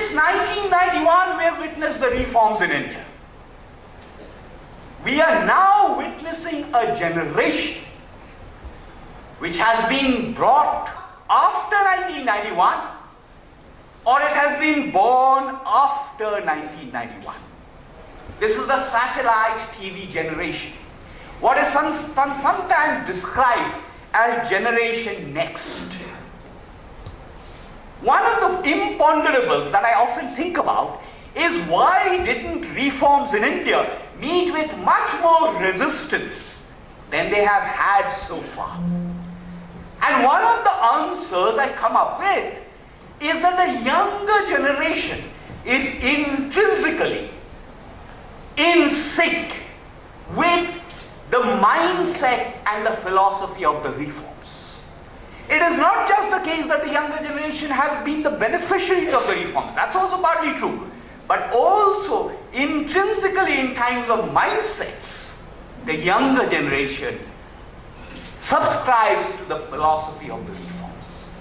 Since 1991, we have witnessed the reforms in India. We are now witnessing a generation which has been brought after 1991, or it has been born after 1991. This is the satellite TV generation. What is sometimes described as Generation Next. One of the imponderables that I often think about is why didn't reforms in India meet with much more resistance than they have had so far? And one of the answers I come up with is that the younger generation is intrinsically in sync with the mindset and the philosophy of the reforms. It is not just the case that the younger generation have been the beneficiaries of the reforms. That's also partly true. But also, intrinsically in times of mindsets, the younger generation subscribes to the philosophy of the reforms.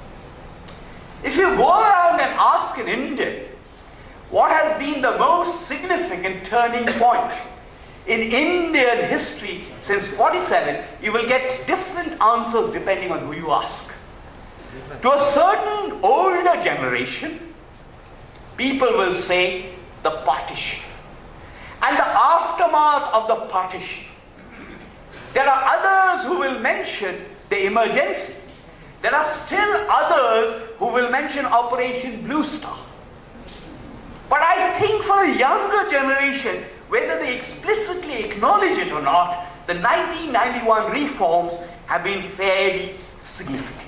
If you go around and ask an Indian what has been the most significant turning point in Indian history since 47, you will get different answers depending on who you ask. To a certain older generation, people will say the partition and the aftermath of the partition. There are others who will mention the emergency. There are still others who will mention Operation Blue Star. But I think for the younger generation, whether they explicitly acknowledge it or not, the 1991 reforms have been fairly significant.